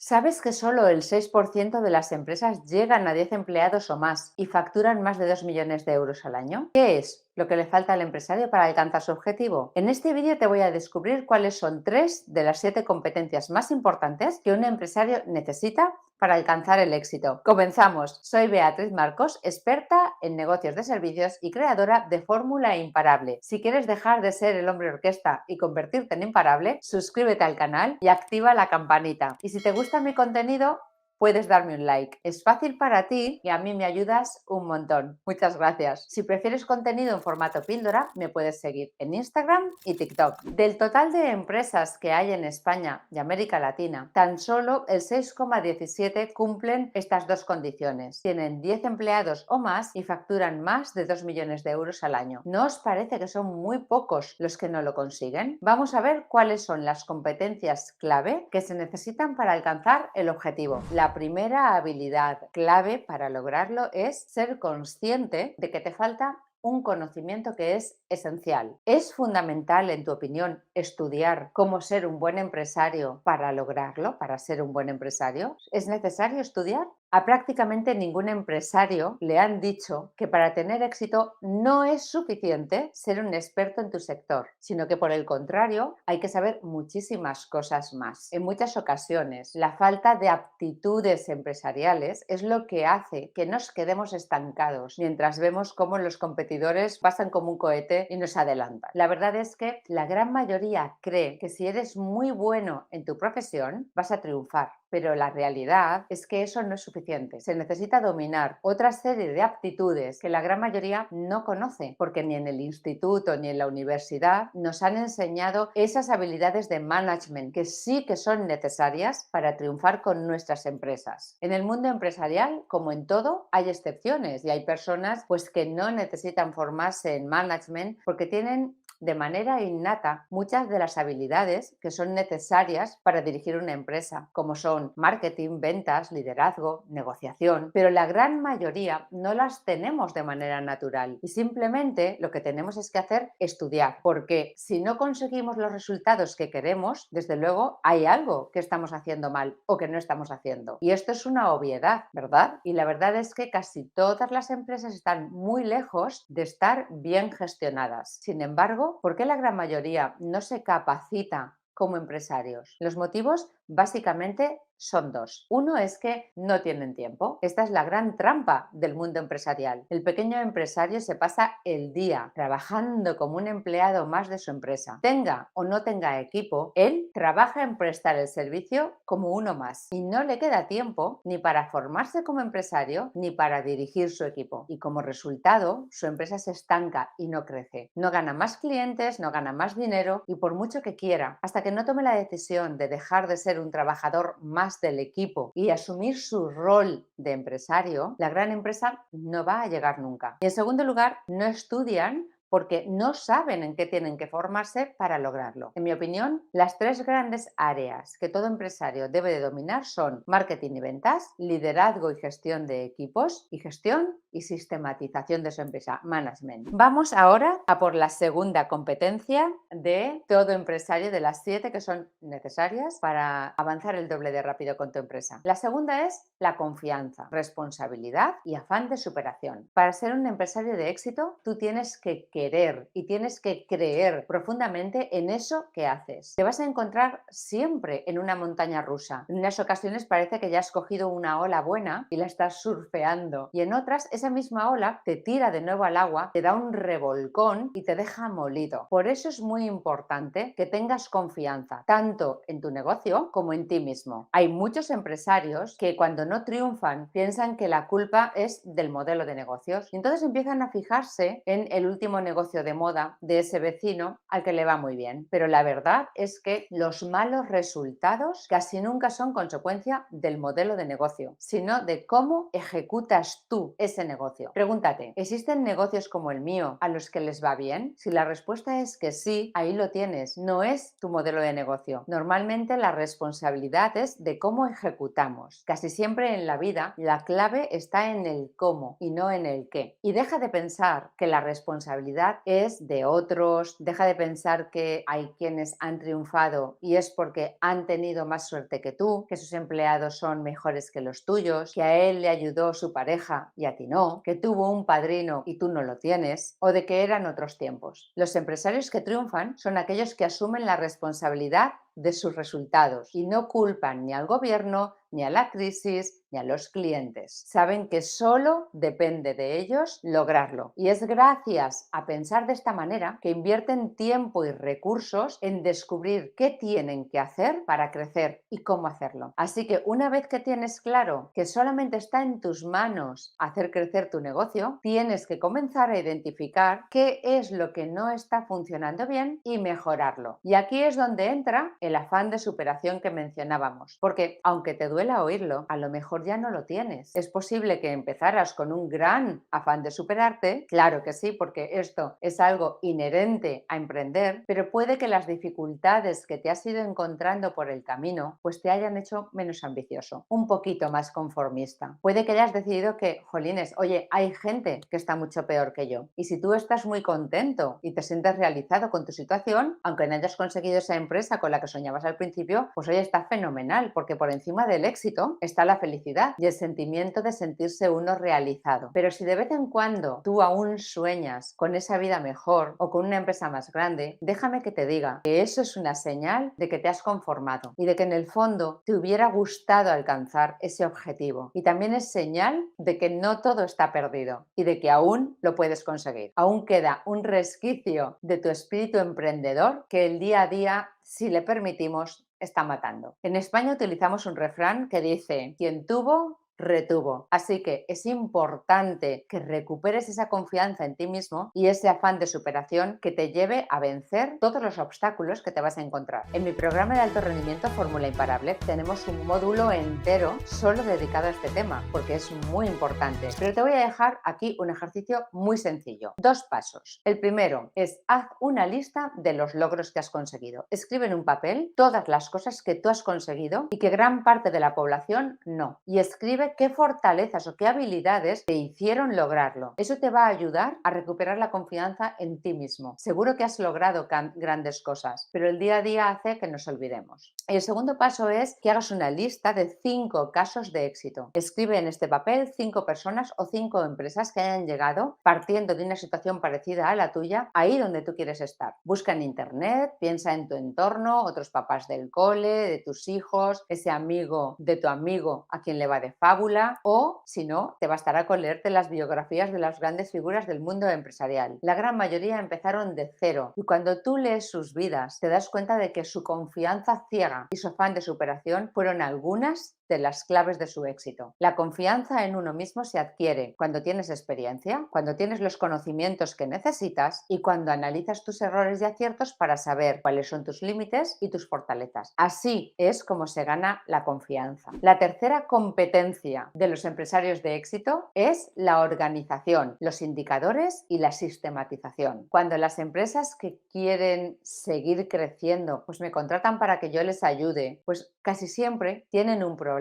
¿Sabes que solo el 6% de las empresas llegan a 10 empleados o más y facturan más de 2 millones de euros al año? ¿Qué es lo que le falta al empresario para alcanzar su objetivo? En este vídeo te voy a descubrir cuáles son 3 de las 7 competencias más importantes que un empresario necesita para alcanzar el éxito. Comenzamos. Soy Beatriz Marcos, experta en negocios de servicios y creadora de Fórmula Imparable. Si quieres dejar de ser el hombre orquesta y convertirte en imparable, suscríbete al canal y activa la campanita. Y si te gusta mi contenido, puedes darme un like. Es fácil para ti y a mí me ayudas un montón. Muchas gracias. Si prefieres contenido en formato píldora, me puedes seguir en Instagram y TikTok. Del total de empresas que hay en España y América Latina, tan solo el 6,17 cumplen estas dos condiciones. Tienen 10 empleados o más y facturan más de 2 millones de euros al año. ¿No os parece que son muy pocos los que no lo consiguen? Vamos a ver cuáles son las competencias clave que se necesitan para alcanzar el objetivo. La primera habilidad clave para lograrlo es ser consciente de que te falta un conocimiento que es esencial. ¿Es fundamental, en tu opinión, estudiar cómo ser un buen empresario para lograrlo, para ser un buen empresario? ¿Es necesario estudiar? A prácticamente ningún empresario le han dicho que para tener éxito no es suficiente ser un experto en tu sector, sino que por el contrario hay que saber muchísimas cosas más. En muchas ocasiones, la falta de aptitudes empresariales es lo que hace que nos quedemos estancados mientras vemos cómo los competidores pasan como un cohete y nos adelantan. La verdad es que la gran mayoría cree que si eres muy bueno en tu profesión vas a triunfar. Pero la realidad es que eso no es suficiente. Se necesita dominar otra serie de aptitudes que la gran mayoría no conoce, porque ni en el instituto ni en la universidad nos han enseñado esas habilidades de management que sí que son necesarias para triunfar con nuestras empresas. En el mundo empresarial, como en todo, hay excepciones y hay personas pues que no necesitan formarse en management porque tienen de manera innata muchas de las habilidades que son necesarias para dirigir una empresa, como son marketing, ventas, liderazgo, negociación, pero la gran mayoría no las tenemos de manera natural y simplemente lo que tenemos es que hacer estudiar, porque si no conseguimos los resultados que queremos, desde luego hay algo que estamos haciendo mal o que no estamos haciendo. Y esto es una obviedad, ¿verdad? Y la verdad es que casi todas las empresas están muy lejos de estar bien gestionadas. Sin embargo, ¿por qué la gran mayoría no se capacita como empresarios? Los motivos básicamente son dos. Uno es que no tienen tiempo. Esta es la gran trampa del mundo empresarial. El pequeño empresario se pasa el día trabajando como un empleado más de su empresa. Tenga o no tenga equipo, él trabaja en prestar el servicio como uno más y no le queda tiempo ni para formarse como empresario ni para dirigir su equipo. Y como resultado, su empresa se estanca y no crece. No gana más clientes, no gana más dinero y por mucho que quiera, hasta que no tome la decisión de dejar de ser un trabajador más del equipo y asumir su rol de empresario, la gran empresa no va a llegar nunca. Y en segundo lugar, no estudian porque no saben en qué tienen que formarse para lograrlo. En mi opinión, las 3 grandes áreas que todo empresario debe de dominar son marketing y ventas, liderazgo y gestión de equipos y gestión y sistematización de su empresa, management. Vamos ahora a por la segunda competencia de todo empresario, de las 7 que son necesarias para avanzar el doble de rápido con tu empresa. La segunda es la confianza, responsabilidad y afán de superación. Para ser un empresario de éxito, tú tienes que querer y tienes que creer profundamente en eso que haces. Te vas a encontrar siempre en una montaña rusa. En unas ocasiones parece que ya has cogido una ola buena y la estás surfeando, y en otras esa misma ola te tira de nuevo al agua, te da un revolcón y te deja molido. Por eso es muy importante que tengas confianza tanto en tu negocio como en ti mismo. Hay muchos empresarios que cuando no triunfan piensan que la culpa es del modelo de negocios y entonces empiezan a fijarse en el último negocio de moda de ese vecino al que le va muy bien. Pero la verdad es que los malos resultados casi nunca son consecuencia del modelo de negocio, sino de cómo ejecutas tú ese negocio. Pregúntate, ¿existen negocios como el mío a los que les va bien? Si la respuesta es que sí, ahí lo tienes. No es tu modelo de negocio. Normalmente la responsabilidad es de cómo ejecutamos. Casi siempre en la vida la clave está en el cómo y no en el qué. Y deja de pensar que la responsabilidad responsabilidad es de otros, deja de pensar que hay quienes han triunfado y es porque han tenido más suerte que tú, que sus empleados son mejores que los tuyos, que a él le ayudó su pareja y a ti no, que tuvo un padrino y tú no lo tienes, o de que eran otros tiempos. Los empresarios que triunfan son aquellos que asumen la responsabilidad de sus resultados y no culpan ni al gobierno, ni a la crisis, ni a los clientes. Saben que solo depende de ellos lograrlo. Y es gracias a pensar de esta manera que invierten tiempo y recursos en descubrir qué tienen que hacer para crecer y cómo hacerlo. Así que una vez que tienes claro que solamente está en tus manos hacer crecer tu negocio, tienes que comenzar a identificar qué es lo que no está funcionando bien y mejorarlo. Y aquí es donde entra el afán de superación que mencionábamos, porque aunque te duela oírlo, a lo mejor ya no lo tienes. Es posible que empezaras con un gran afán de superarte, claro que sí, porque esto es algo inherente a emprender, pero puede que las dificultades que te has ido encontrando por el camino, pues te hayan hecho menos ambicioso, un poquito más conformista. Puede que hayas decidido que, jolines, oye, hay gente que está mucho peor que yo. Y si tú estás muy contento y te sientes realizado con tu situación, aunque no hayas conseguido esa empresa con la que soñabas al principio, pues oye, está fenomenal, porque por encima del éxito está la felicidad y el sentimiento de sentirse uno realizado. Pero si de vez en cuando tú aún sueñas con esa vida mejor o con una empresa más grande, déjame que te diga que eso es una señal de que te has conformado y de que en el fondo te hubiera gustado alcanzar ese objetivo. Y también es señal de que no todo está perdido y de que aún lo puedes conseguir. Aún queda un resquicio de tu espíritu emprendedor que el día a día, si le permitimos, está matando. En España utilizamos un refrán que dice: quien tuvo, retuvo. Así que es importante que recuperes esa confianza en ti mismo y ese afán de superación que te lleve a vencer todos los obstáculos que te vas a encontrar. En mi programa de alto rendimiento Fórmula Imparable tenemos un módulo entero solo dedicado a este tema, porque es muy importante. Pero te voy a dejar aquí un ejercicio muy sencillo. 2 pasos. El primero es: haz una lista de los logros que has conseguido. Escribe en un papel todas las cosas que tú has conseguido y que gran parte de la población no. Y escribe qué fortalezas o qué habilidades te hicieron lograrlo. Eso te va a ayudar a recuperar la confianza en ti mismo. Seguro que has logrado grandes cosas, pero el día a día hace que nos olvidemos. El segundo paso es que hagas una lista de 5 casos de éxito. Escribe en este papel 5 personas o 5 empresas que hayan llegado partiendo de una situación parecida a la tuya, ahí donde tú quieres estar. Busca en internet, piensa en tu entorno, otros papás del cole, de tus hijos, ese amigo de tu amigo a quien le va de fábula, o si no, te bastará con leerte las biografías de las grandes figuras del mundo empresarial. La gran mayoría empezaron de cero y cuando tú lees sus vidas te das cuenta de que su confianza ciega y su afán de superación fueron algunas de las claves de su éxito. La confianza en uno mismo se adquiere cuando tienes experiencia, cuando tienes los conocimientos que necesitas y cuando analizas tus errores y aciertos para saber cuáles son tus límites y tus fortalezas. Así es como se gana la confianza. La tercera competencia de los empresarios de éxito es la organización, los indicadores y la sistematización. Cuando las empresas que quieren seguir creciendo pues me contratan para que yo les ayude, pues casi siempre tienen un problema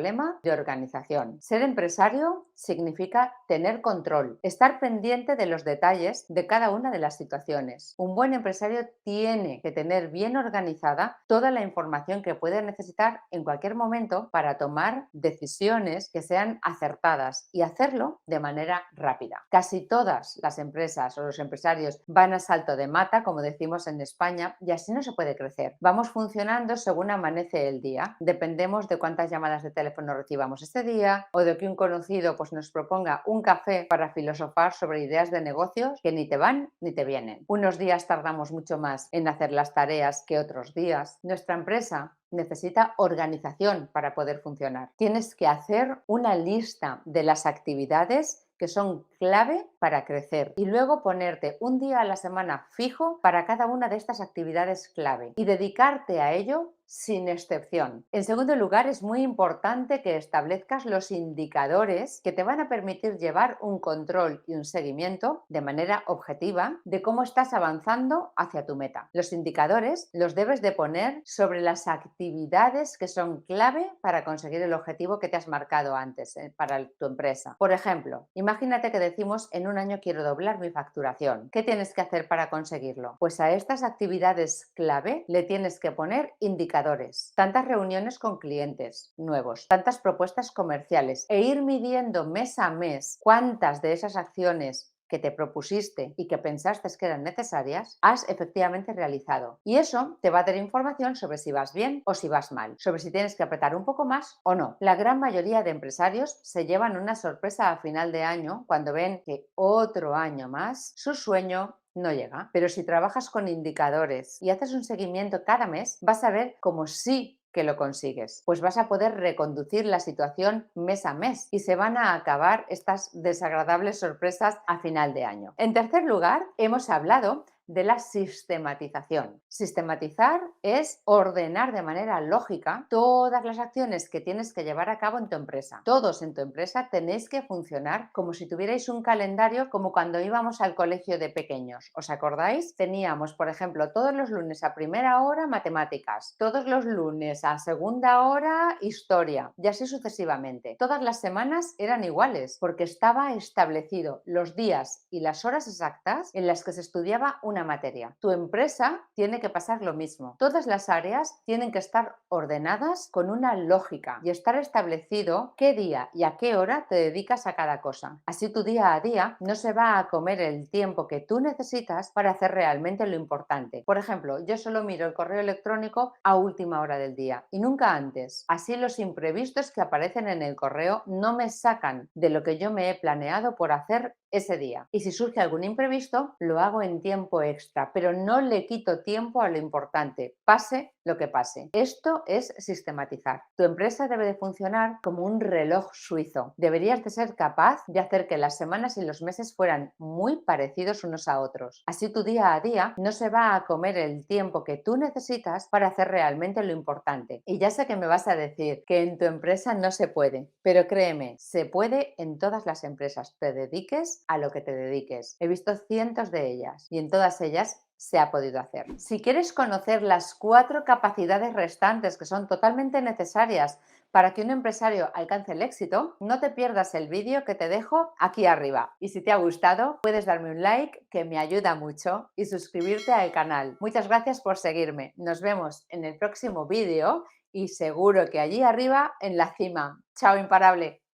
de organización. Ser empresario significa tener control, estar pendiente de los detalles de cada una de las situaciones. Un buen empresario tiene que tener bien organizada toda la información que puede necesitar en cualquier momento para tomar decisiones que sean acertadas y hacerlo de manera rápida. Casi todas las empresas o los empresarios van a salto de mata, como decimos en España, y así no se puede crecer. Vamos funcionando según amanece el día. Dependemos de cuántas llamadas de teléfono recibamos ese día o de que un conocido pues nos proponga un café para filosofar sobre ideas de negocios que ni te van ni te vienen. Unos días tardamos mucho más en hacer las tareas que otros días. Nuestra empresa necesita organización para poder funcionar. Tienes que hacer una lista de las actividades que son clave para crecer y luego ponerte un día a la semana fijo para cada una de estas actividades clave y dedicarte a ello sin excepción. En segundo lugar, es muy importante que establezcas los indicadores que te van a permitir llevar un control y un seguimiento de manera objetiva de cómo estás avanzando hacia tu meta. Los indicadores los debes de poner sobre las actividades que son clave para conseguir el objetivo que te has marcado antes para tu empresa. Por ejemplo, imagínate que decimos en un año quiero doblar mi facturación. ¿Qué tienes que hacer para conseguirlo? Pues a estas actividades clave le tienes que poner indicadores, tantas reuniones con clientes nuevos, tantas propuestas comerciales e ir midiendo mes a mes cuántas de esas acciones que te propusiste y que pensaste que eran necesarias, has efectivamente realizado. Y eso te va a dar información sobre si vas bien o si vas mal, sobre si tienes que apretar un poco más o no. La gran mayoría de empresarios se llevan una sorpresa a final de año cuando ven que otro año más su sueño no llega. Pero si trabajas con indicadores y haces un seguimiento cada mes, vas a ver cómo sí que lo consigues, pues vas a poder reconducir la situación mes a mes y se van a acabar estas desagradables sorpresas a final de año. En tercer lugar, hemos hablado de la sistematización. Sistematizar es ordenar de manera lógica todas las acciones que tienes que llevar a cabo en tu empresa. Todos en tu empresa tenéis que funcionar como si tuvierais un calendario, como cuando íbamos al colegio de pequeños. ¿Os acordáis? Teníamos, por ejemplo, todos los lunes a primera hora matemáticas, todos los lunes a segunda hora historia y así sucesivamente. Todas las semanas eran iguales porque estaba establecido los días y las horas exactas en las que se estudiaba una materia. Tu empresa tiene que pasar lo mismo. Todas las áreas tienen que estar ordenadas con una lógica y estar establecido qué día y a qué hora te dedicas a cada cosa. Así tu día a día no se va a comer el tiempo que tú necesitas para hacer realmente lo importante. Por ejemplo, yo solo miro el correo electrónico a última hora del día y nunca antes. Así los imprevistos que aparecen en el correo no me sacan de lo que yo me he planeado por hacer ese día. Y si surge algún imprevisto, lo hago en tiempo extra, pero no le quito tiempo a lo importante, pase lo que pase. Esto es sistematizar. Tu empresa debe de funcionar como un reloj suizo. Deberías de ser capaz de hacer que las semanas y los meses fueran muy parecidos unos a otros. Así tu día a día no se va a comer el tiempo que tú necesitas para hacer realmente lo importante. Y ya sé que me vas a decir que en tu empresa no se puede, pero créeme, se puede en todas las empresas. Te dediques a lo que te dediques. He visto cientos de ellas y en todas ellas se ha podido hacer. Si quieres conocer las 4 capacidades restantes que son totalmente necesarias para que un empresario alcance el éxito, no te pierdas el vídeo que te dejo aquí arriba. Y si te ha gustado, puedes darme un like, que me ayuda mucho, y suscribirte al canal. Muchas gracias por seguirme. Nos vemos en el próximo vídeo y seguro que allí arriba en la cima. ¡Chao, imparable!